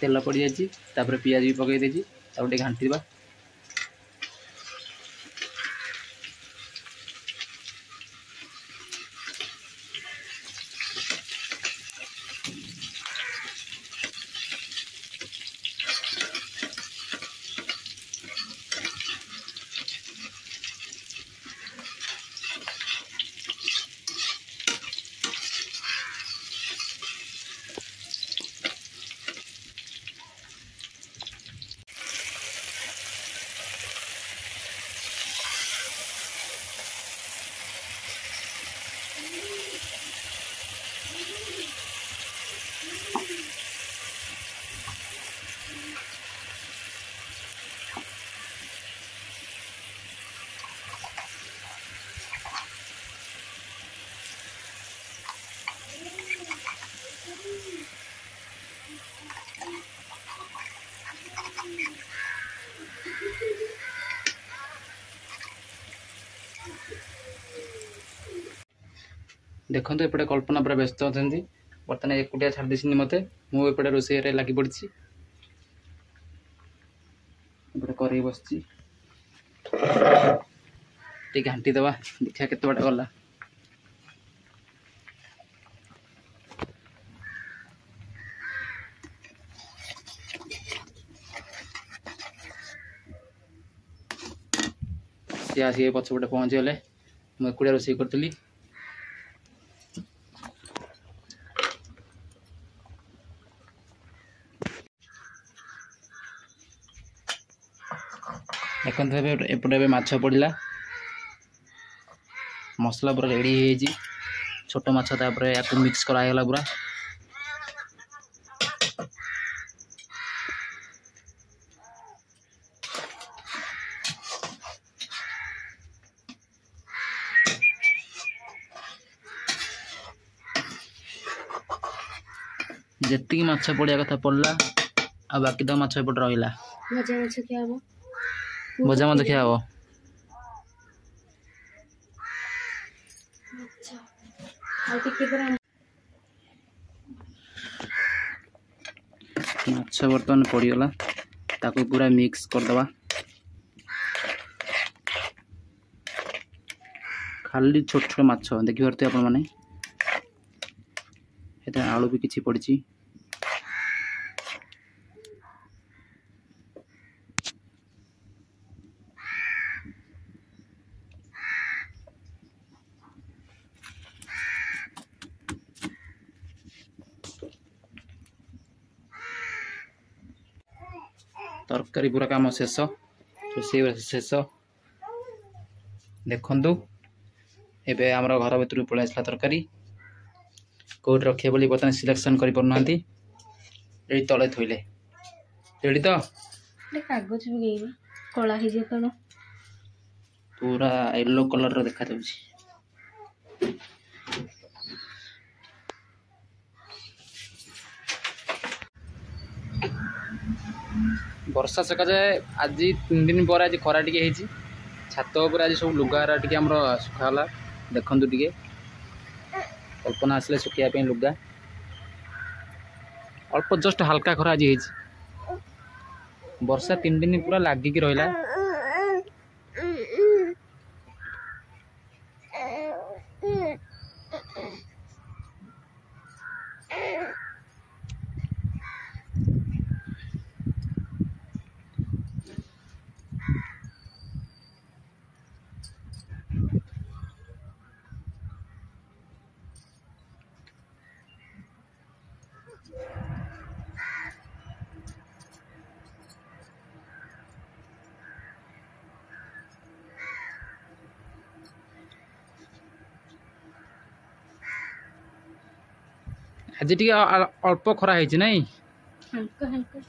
तेल पड़ जापर पियाज भी पकई देती घाटी देखो एपटे कल्पना पूरा व्यस्त अच्छा बर्तमान एकुटिया छाड़ी मत मुझे रोषे लगी पड़ी कई बस घाटी दबा देखा केते बाटे गला सी आसिक पछपटे पहुँची गले मुझे एकुटिया रोषे करी देखते एपटे माछ पड़ा मसला पूरा रेडी हो छोट माछ या मिक्स कराला पूरा जी माछ पड़ा कथा पड़ला आ बाकी तो माछ एपटे रहा भजा मत खिया हम माछ बर्तमान पड़गला ताको पूरा मिक्स करदबा खाली छोट छोट माछ देखी पारे आपण मैंने आलू भी किसी पड़ी तरकारी पूरा काम शेष रोषे शेष देखु एबे आमर घर भर पलि आसला तरकारी कौट रखे बोली बर्तमान सिलेक्शन कर पारना तले थोले रेडी तो कागज कला पूरा येलो कलर देखा वर्षा सकाशे आज 3 दिन पर आज खरा टे छात उपर आज सब लुगारा टे सुखाला देखु टे कल्पना आसले सुखापी लुगा अल्प जस्ट हल्का खरा आज वर्षा 3 दिन पूरा लगिक रहा आज टी अल्प खरा है नहीं हल्का हल्का